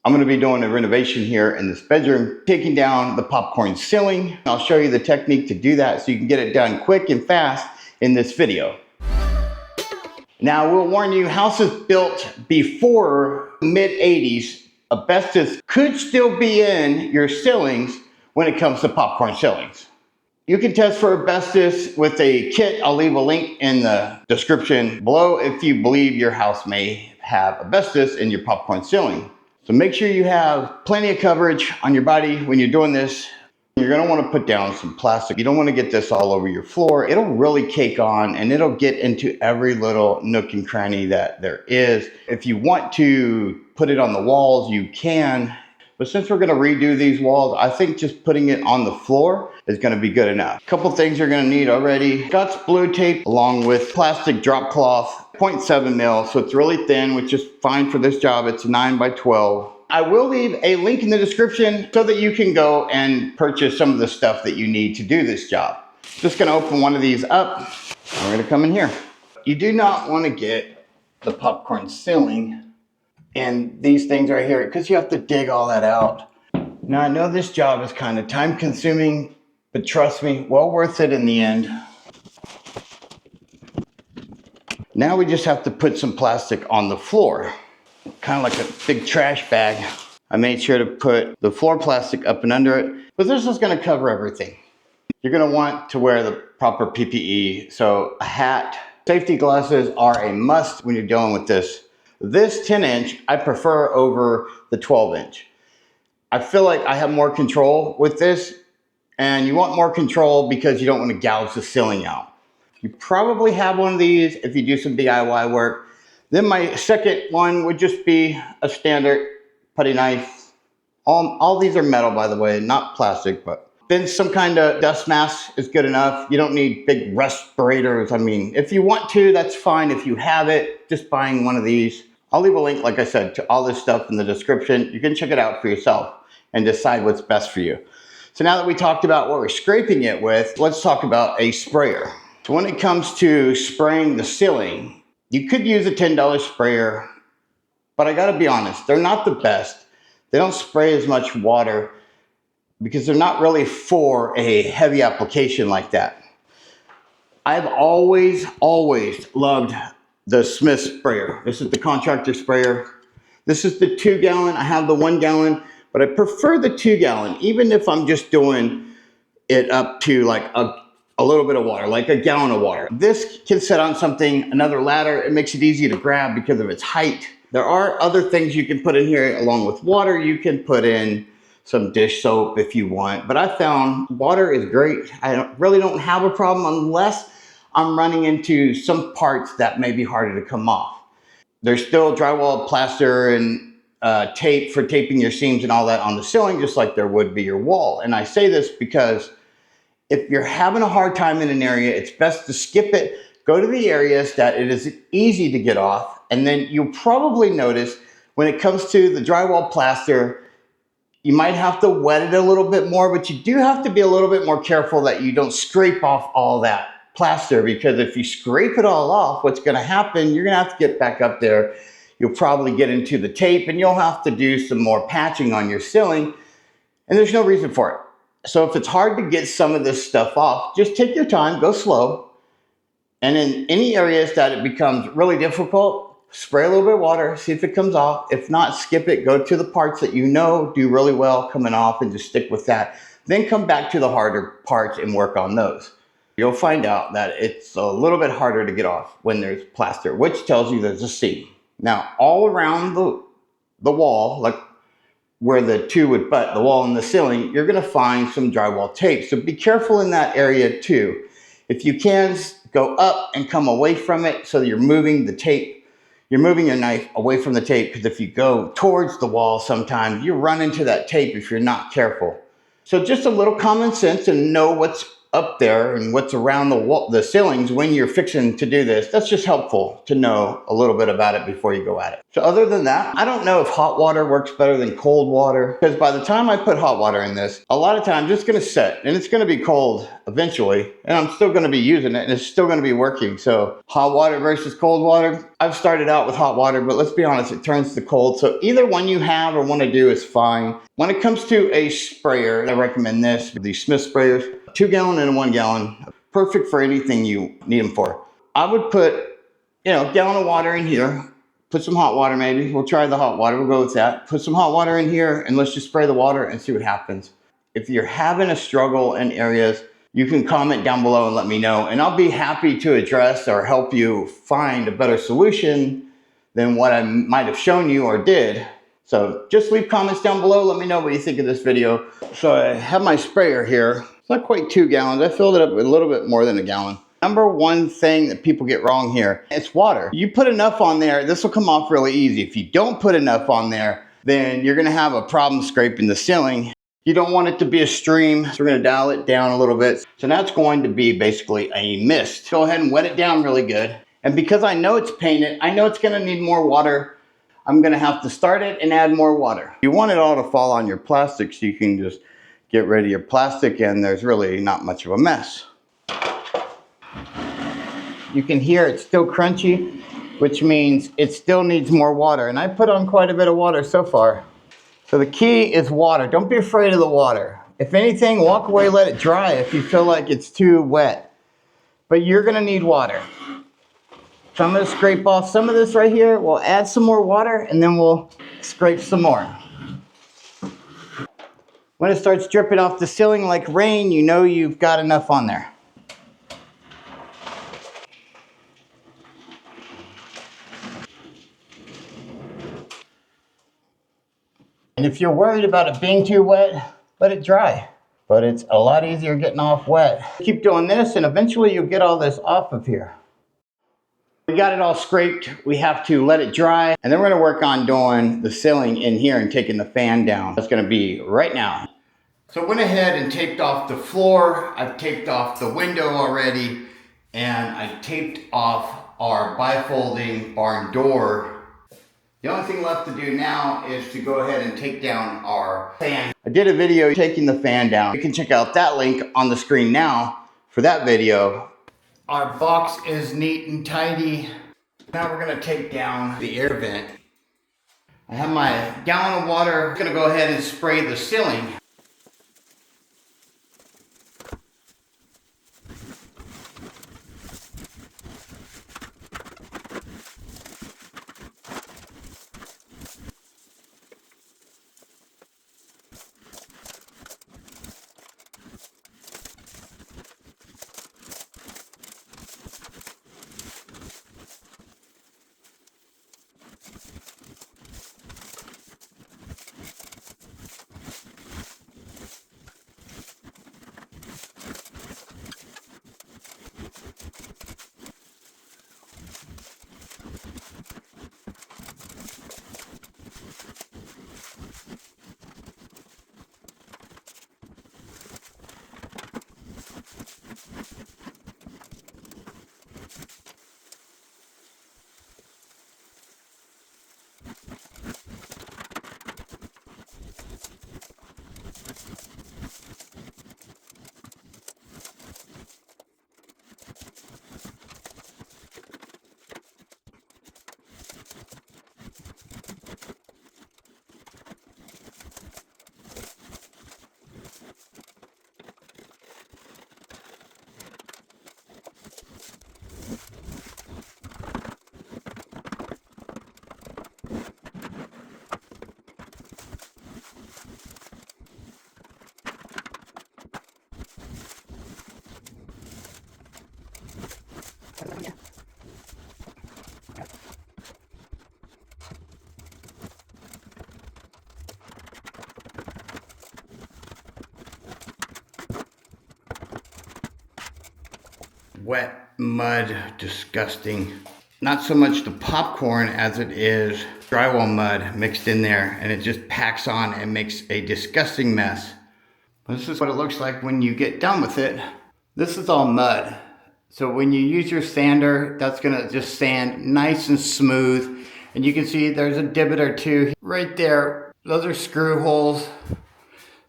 I'm going to be doing a renovation here in this bedroom, taking down the popcorn ceiling. I'll show you the technique to do that so you can get it done quick and fast in this video. Now, we'll warn you, houses built before mid-80s, asbestos could still be in your ceilings when it comes to popcorn ceilings. You can test for asbestos with a kit. I'll leave a link in the description below if you believe your house may have asbestos in your popcorn ceiling. So make sure you have plenty of coverage on your body when you're doing this. You're going to want to put down some plastic. You don't want to get this all over your floor. It'll really cake on and it'll get into every little nook and cranny that there is. If you want to put it on the walls, you can. But since we're going to redo these walls, I think just putting it on the floor is going to be good enough. A couple things you're going to need already. Scotch blue tape along with plastic drop cloth, 0.7 mil, so it's really thin, which is fine for this job. It's 9 by 12. I will leave a link in the description so that you can go and purchase some of the stuff that you need to do this job. Just going to open one of these up. We're going to come in here. You do not want to get the popcorn ceiling and these things right here, because you have to dig all that out. Now, I know this job is kind of time consuming, but trust me, well worth it in the end. Now we just have to put some plastic on the floor, kind of like a big trash bag. I made sure to put the floor plastic up and under it, but this is going to cover everything. You're going to want to wear the proper PPE, so a hat, safety glasses are a must when you're dealing with this. This 10-inch, I prefer over the 12-inch. I feel like I have more control with this, and you want more control because you don't want to gouge the ceiling out. You probably have one of these if you do some DIY work. Then my second one would just be a standard putty knife. All these are metal, by the way, not plastic, but then some kind of dust mask is good enough. You don't need big respirators. I mean, if you want to, that's fine. If you have it, just buying one of these. I'll leave a link, like I said, to all this stuff in the description. You can check it out for yourself and decide what's best for you. So now that we talked about what we're scraping it with, let's talk about a sprayer. So when it comes to spraying the ceiling, you could use a $10 sprayer, but I gotta be honest, they're not the best. They don't spray as much water because they're not really for a heavy application like that. I've always loved the Smith sprayer. This is the contractor sprayer. This is the 2 gallon. I have the 1 gallon, but I prefer the 2 gallon, even if I'm just doing it up to like a little bit of water, like a gallon of water. This can sit on something, another ladder. It makes it easy to grab because of its height. There are other things you can put in here along with water. You can put in some dish soap if you want, but I found water is great. I really don't have a problem unless I'm running into some parts that may be harder to come off. There's still drywall plaster and tape for taping your seams and all that on the ceiling, just like there would be your wall. And I say this because if you're having a hard time in an area, it's best to skip it. Go to the areas that it is easy to get off. And then you'll probably notice when it comes to the drywall plaster, you might have to wet it a little bit more, but you do have to be a little bit more careful that you don't scrape off all that plaster, because if you scrape it all off, what's going to happen, you're going to have to get back up there. You'll probably get into the tape and you'll have to do some more patching on your ceiling, and there's no reason for it. So if it's hard to get some of this stuff off, just take your time, go slow. And in any areas that it becomes really difficult, spray a little bit of water, see if it comes off. If not, skip it, go to the parts that you know do really well coming off and just stick with that. Then come back to the harder parts and work on those. You'll find out that it's a little bit harder to get off when there's plaster, which tells you there's a seam. Now, all around the wall, like where the two would butt, the wall and the ceiling, you're gonna find some drywall tape. So be careful in that area too. If you can, go up and come away from it so that you're moving the tape. You're moving your knife away from the tape, because if you go towards the wall, sometimes you run into that tape if you're not careful. So just a little common sense and know what's up there and what's around the wall, the ceilings when you're fixing to do this. That's just helpful to know a little bit about it before you go at it. So other than that, I don't know if hot water works better than cold water, because by the time I put hot water in this, a lot of times it's going to set and it's going to be cold eventually, and I'm still going to be using it and it's still going to be working. So hot water versus cold water, I've started out with hot water, but let's be honest, it turns to cold. So either one you have or want to do is fine. When it comes to a sprayer, I recommend this, these Smith sprayers, 2 gallon and a 1 gallon, perfect for anything you need them for. I would put, a gallon of water in here, put some hot water maybe. We'll try the hot water, we'll go with that. Put some hot water in here and let's just spray the water and see what happens. If you're having a struggle in areas, you can comment down below and let me know, and I'll be happy to address or help you find a better solution than what I might have shown you or did. So just leave comments down below. Let me know what you think of this video. So I have my sprayer here. It's not quite 2 gallons. I filled it up with a little bit more than a gallon. Number one thing that people get wrong here, it's water. You put enough on there, this will come off really easy. If you don't put enough on there, then you're gonna have a problem scraping the ceiling. You don't want it to be a stream, so we're gonna dial it down a little bit. So now it's going to be basically a mist. Go ahead and wet it down really good. And because I know it's painted, I know it's gonna need more water, I'm gonna have to start it and add more water. You want it all to fall on your plastic so you can just get rid of your plastic and there's really not much of a mess. You can hear it's still crunchy, which means it still needs more water. And I put on quite a bit of water so far. So the key is water. Don't be afraid of the water. If anything, walk away, let it dry if you feel like it's too wet. But you're gonna need water. So I'm gonna scrape off some of this right here. We'll add some more water and then we'll scrape some more. When it starts dripping off the ceiling like rain, you know you've got enough on there. And if you're worried about it being too wet, let it dry. But it's a lot easier getting off wet. Keep doing this and eventually you'll get all this off of here. We got it all scraped. We have to let it dry. And then we're gonna work on doing the ceiling in here and taking the fan down. That's gonna be right now. So I went ahead and taped off the floor. I've taped off the window already. And I taped off our bifolding barn door. The only thing left to do now is to go ahead and take down our fan. I did a video taking the fan down. You can check out that link on the screen now for that video. Our box is neat and tidy. Now we're gonna take down the air vent. I have my gallon of water. I'm gonna go ahead and spray the ceiling. Wet mud, disgusting. Not so much the popcorn as it is drywall mud mixed in there, and it just packs on and makes a disgusting mess. This is what it looks like when you get done with it. This is all mud. So when you use your sander, that's gonna just sand nice and smooth. And you can see there's a divot or two right there. Those are screw holes.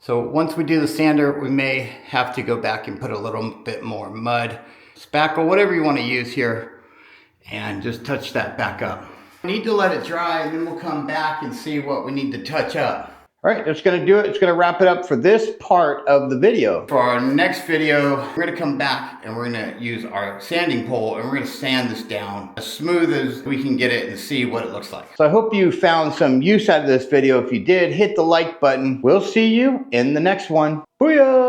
So once we do the sander, we may have to go back and put a little bit more mud, spackle, whatever you want to use here, and just touch that back up. We need to let it dry, and then we'll come back and see what we need to touch up. All right, that's gonna do it. It's gonna wrap it up for this part of the video. For our next video, we're gonna come back and we're gonna use our sanding pole and we're gonna sand this down as smooth as we can get it and see what it looks like. So I hope you found some use out of this video. If you did, hit the like button. We'll see you in the next one. Booyah!